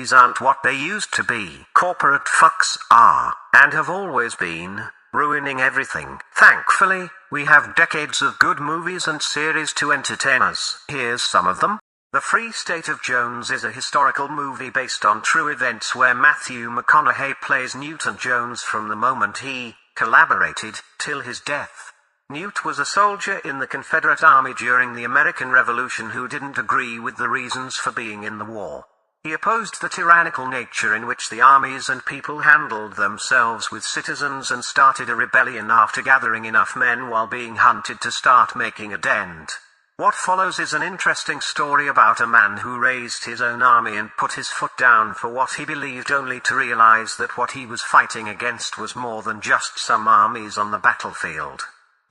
movies aren't what they used to be. Corporate fucks are, and have always been, ruining everything. Thankfully, we have decades of good movies and series to entertain us. Here's some of them. The Free State of Jones is a historical movie based on true events where Matthew McConaughey plays Newton Jones from the moment he collaborated till his death. Newt was a soldier in the Confederate Army during the American Revolution who didn't agree with the reasons for being in the war. He opposed the tyrannical nature in which the armies and people handled themselves with citizens and started a rebellion after gathering enough men while being hunted to start making a dent. What follows is an interesting story about a man who raised his own army and put his foot down for what he believed, only to realize that what he was fighting against was more than just some armies on the battlefield.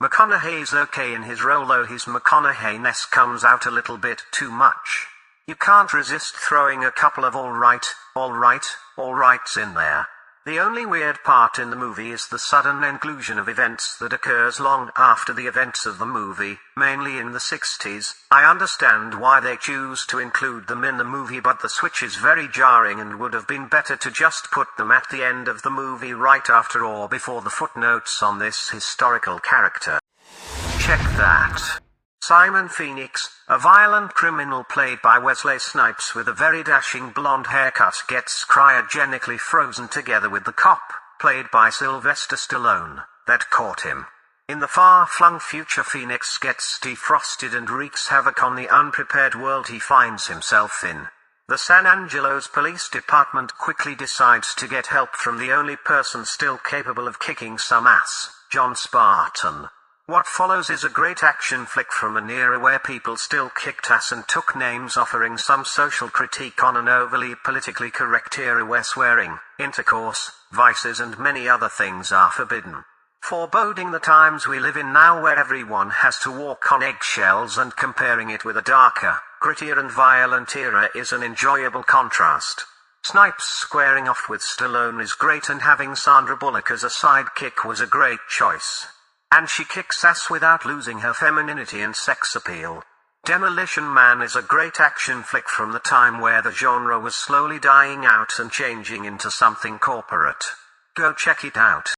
McConaughey's okay in his role, though his McConaughey-ness comes out a little bit too much. You can't resist throwing a couple of all rights in there. The only weird part in the movie is the sudden inclusion of events that occurs long after the events of the movie, mainly in the 60s. I understand why they choose to include them in the movie, but the switch is very jarring and would have been better to just put them at the end of the movie right after or before the footnotes on this historical character. Check that. Simon Phoenix, a violent criminal played by Wesley Snipes with a very dashing blonde haircut, gets cryogenically frozen together with the cop, played by Sylvester Stallone, that caught him. In the far-flung future, Phoenix gets defrosted and wreaks havoc on the unprepared world he finds himself in. The San Angelo's police department quickly decides to get help from the only person still capable of kicking some ass, John Spartan. What follows is a great action flick from an era where people still kicked ass and took names, offering some social critique on an overly politically correct era where swearing, intercourse, vices and many other things are forbidden. Foreboding the times we live in now, where everyone has to walk on eggshells, and comparing it with a darker, grittier and violent era is an enjoyable contrast. Snipes squaring off with Stallone is great, and having Sandra Bullock as a sidekick was a great choice. And she kicks ass without losing her femininity and sex appeal. Demolition Man is a great action flick from the time where the genre was slowly dying out and changing into something corporate. Go check it out.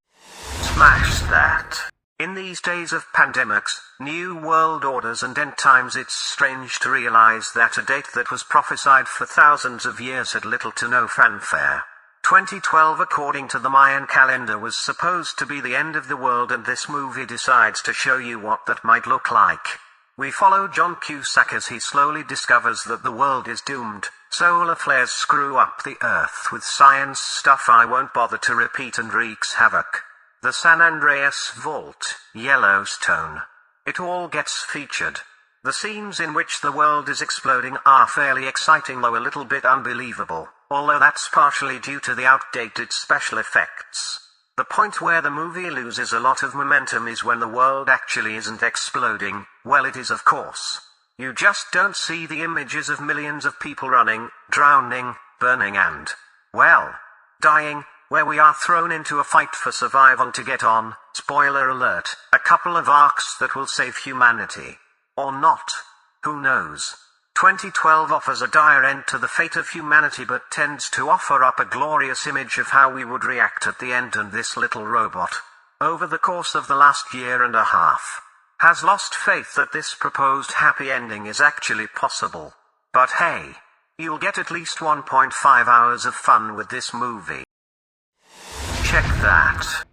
Smash that. In these days of pandemics, new world orders and end times, it's strange to realize that a date that was prophesied for thousands of years had little to no fanfare. 2012, according to the Mayan calendar, was supposed to be the end of the world, and this movie decides to show you what that might look like. We follow John Cusack as he slowly discovers that the world is doomed. Solar flares screw up the Earth with science stuff I won't bother to repeat, and wreaks havoc. The San Andreas Vault, Yellowstone. It all gets featured. The scenes in which the world is exploding are fairly exciting, though a little bit unbelievable, although that's partially due to the outdated special effects. The point where the movie loses a lot of momentum is when the world actually isn't exploding. Well, it is, of course. You just don't see the images of millions of people running, drowning, burning and, well, dying, where we are thrown into a fight for survival to get on, spoiler alert, a couple of arcs that will save humanity. Or not. Who knows? 2012 offers a dire end to the fate of humanity, but tends to offer up a glorious image of how we would react at the end, and this little robot, over the course of the last year and a half, has lost faith that this proposed happy ending is actually possible. But hey, you'll get at least 1.5 hours of fun with this movie. Check that.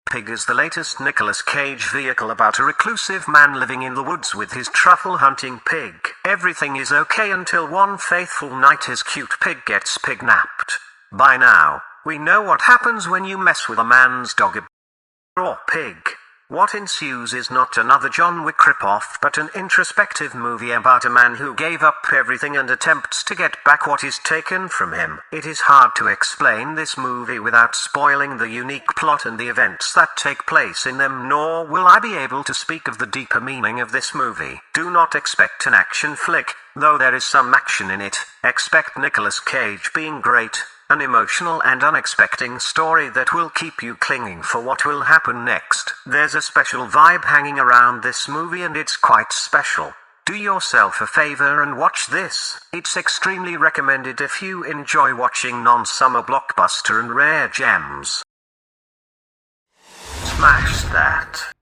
Pig is the latest Nicolas Cage vehicle about a reclusive man living in the woods with his truffle-hunting pig. Everything is okay until one fateful night his cute pig gets pignapped. By now, we know what happens when you mess with a man's dog or pig. What ensues is not another John Wick ripoff, but an introspective movie about a man who gave up everything and attempts to get back what is taken from him. It is hard to explain this movie without spoiling the unique plot and the events that take place in them, nor will I be able to speak of the deeper meaning of this movie. Do not expect an action flick, though there is some action in it. Expect Nicolas Cage being great. An emotional and unexpected story that will keep you clinging for what will happen next. There's a special vibe hanging around this movie, and it's quite special. do yourself a favor and watch this. It's extremely recommended if you enjoy watching non-summer blockbuster and rare gems. Smash that.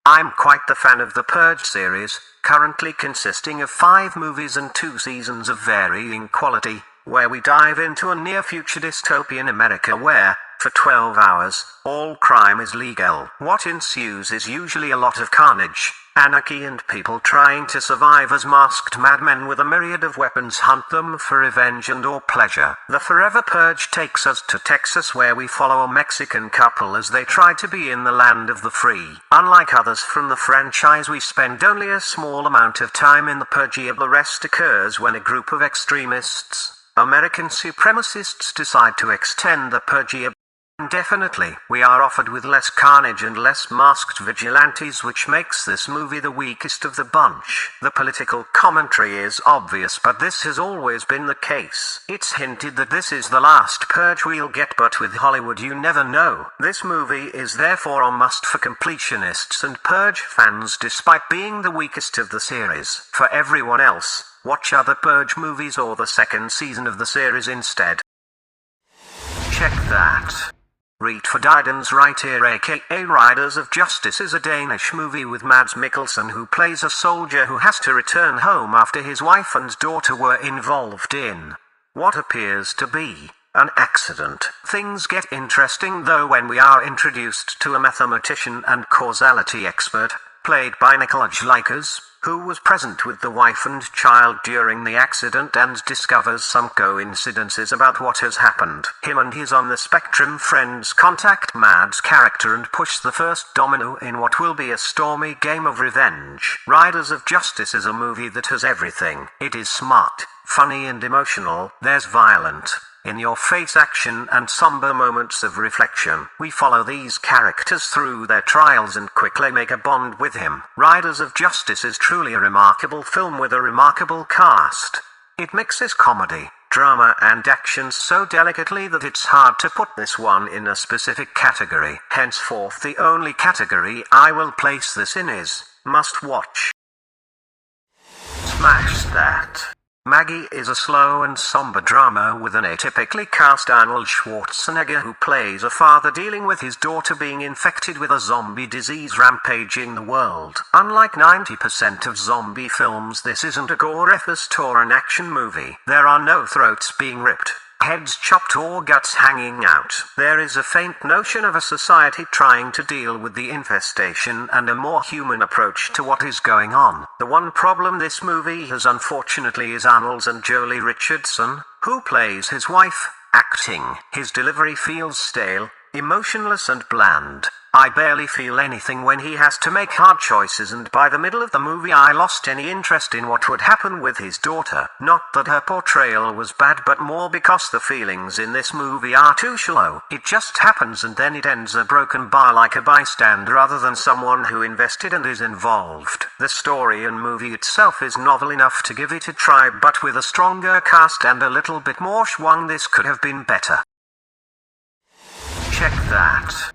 I'm quite the fan of the Purge series, currently consisting of 5 movies and 2 seasons of varying quality, where we dive into a near-future dystopian America where, for 12 hours, all crime is legal. What ensues is usually a lot of carnage, anarchy and people trying to survive as masked madmen with a myriad of weapons hunt them for revenge and or pleasure. The Forever Purge takes us to Texas where we follow a Mexican couple as they try to be in the land of the free. Unlike others from the franchise, we spend only a small amount of time in the purge. The rest occurs when a group of extremists, American supremacists, decide to extend the purge indefinitely. We are offered with less carnage and less masked vigilantes, which makes this movie the weakest of the bunch. The political commentary is obvious, but this has always been the case. It's hinted that this is the last purge we'll get, but with Hollywood you never know. This movie is therefore a must for completionists and purge fans, despite being the weakest of the series. For everyone else, watch other purge movies or the second season of the series instead. Check that. Retfaerdighedens Ryttere aka Riders of Justice is a Danish movie with Mads Mikkelsen, who plays a soldier who has to return home after his wife and daughter were involved in what appears to be an accident. Things get interesting though when we are introduced to a mathematician and causality expert, played by Nicholas Likers, who was present with the wife and child during the accident and discovers some coincidences about what has happened. Him and his on the spectrum friends contact Mad's character and push the first domino in what will be a stormy game of revenge. Riders of Justice is a movie that has everything. It is smart, funny and emotional. There's violent, in-your-face action and somber moments of reflection. We follow these characters through their trials and quickly make a bond with him. Riders of Justice is truly a remarkable film with a remarkable cast. It mixes comedy, drama and action so delicately that it's hard to put this one in a specific category. Henceforth the only category I will place this in is must watch. Smash that. Maggie is a slow and somber drama with an atypically cast Arnold Schwarzenegger, who plays a father dealing with his daughter being infected with a zombie disease rampaging the world. Unlike 90% of zombie films, this isn't a gore-fest or an action movie. There are no throats being ripped, heads chopped or guts hanging out. There is a faint notion of a society trying to deal with the infestation and a more human approach to what is going on. The one problem this movie has unfortunately is Arnold's and Jolie Richardson, who plays his wife, acting. His delivery feels stale, emotionless and bland. I barely feel anything when he has to make hard choices, and by the middle of the movie I lost any interest in what would happen with his daughter. Not that her portrayal was bad, but more because the feelings in this movie are too shallow. It just happens and then it ends a broken bar like a bystander rather than someone who invested and is involved. The story and movie itself is novel enough to give it a try, but with a stronger cast and a little bit more schwung this could have been better. Check that.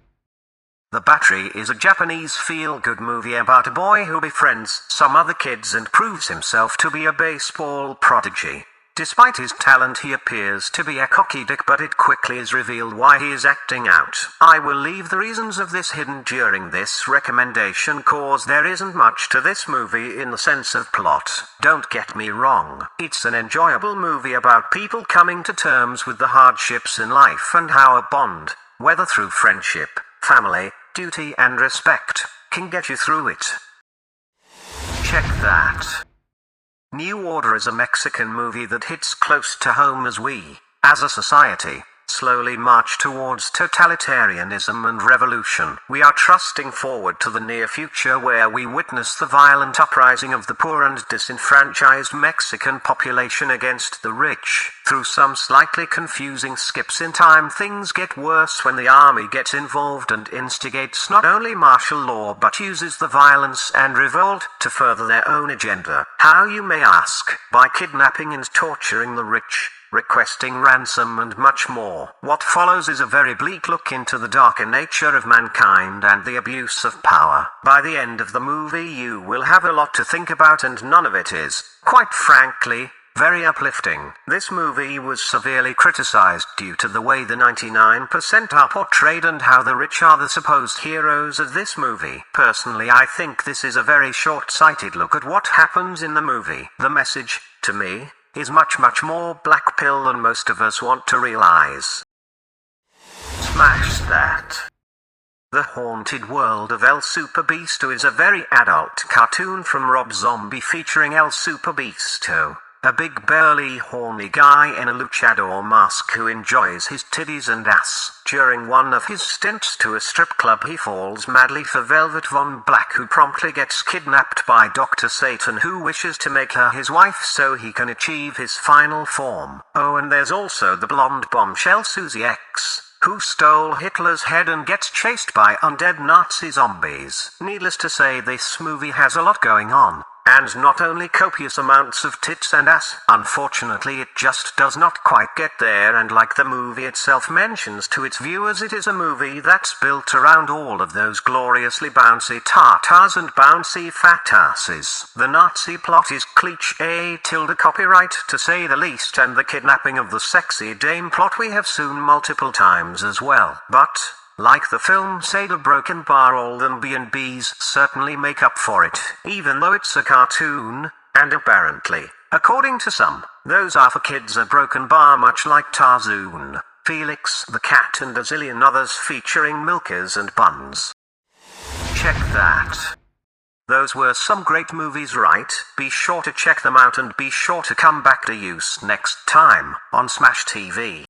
The Battery is a Japanese feel-good movie about a boy who befriends some other kids and proves himself to be a baseball prodigy. Despite his talent, he appears to be a cocky dick, but it quickly is revealed why he is acting out. I will leave the reasons of this hidden during this recommendation, cause there isn't much to this movie in the sense of plot. Don't get me wrong, it's an enjoyable movie about people coming to terms with the hardships in life and how a bond, whether through friendship, family, duty and respect, can get you through it. Check that. New Order is a Mexican movie that hits close to home as we, as a society, slowly march towards totalitarianism and revolution. We are trusting forward to the near future where we witness the violent uprising of the poor and disenfranchised Mexican population against the rich. Through some slightly confusing skips in time, things get worse when the army gets involved and instigates not only martial law but uses the violence and revolt to further their own agenda. How, you may ask? By kidnapping and torturing the rich, requesting ransom and much more. What follows is a very bleak look into the darker nature of mankind and the abuse of power. By the end of the movie you will have a lot to think about, and none of it is, quite frankly, very uplifting. This movie was severely criticized due to the way the 99% are portrayed and how the rich are the supposed heroes of this movie. Personally, I think this is a very short-sighted look at what happens in the movie. The message, to me, is much more black pill than most of us want to realize. Smash that. The Haunted World of El Superbeasto is a very adult cartoon from Rob Zombie featuring El Superbeasto, a big burly horny guy in a luchador mask who enjoys his titties and ass. During one of his stints to a strip club he falls madly for Velvet Von Black, who promptly gets kidnapped by Dr. Satan, who wishes to make her his wife so he can achieve his final form. Oh, and there's also the blonde bombshell Susie X, who stole Hitler's head and gets chased by undead Nazi zombies. Needless to say, this movie has a lot going on. And not only copious amounts of tits and ass, unfortunately it just does not quite get there, and like the movie itself mentions to its viewers, it is a movie that's built around all of those gloriously bouncy tartars and bouncy fat asses. The Nazi plot is cliché tilde copyright to say the least, and the kidnapping of the sexy dame plot we have seen multiple times as well. But like the film said, a broken bar all them B&Bs certainly make up for it, even though it's a cartoon, and apparently, according to some, those are for kids. A broken bar much like Tarzoon, Felix the Cat and a zillion others featuring milkers and buns. Check that. Those were some great movies, right? Be sure to check them out and be sure to come back to use next time on Smash TV.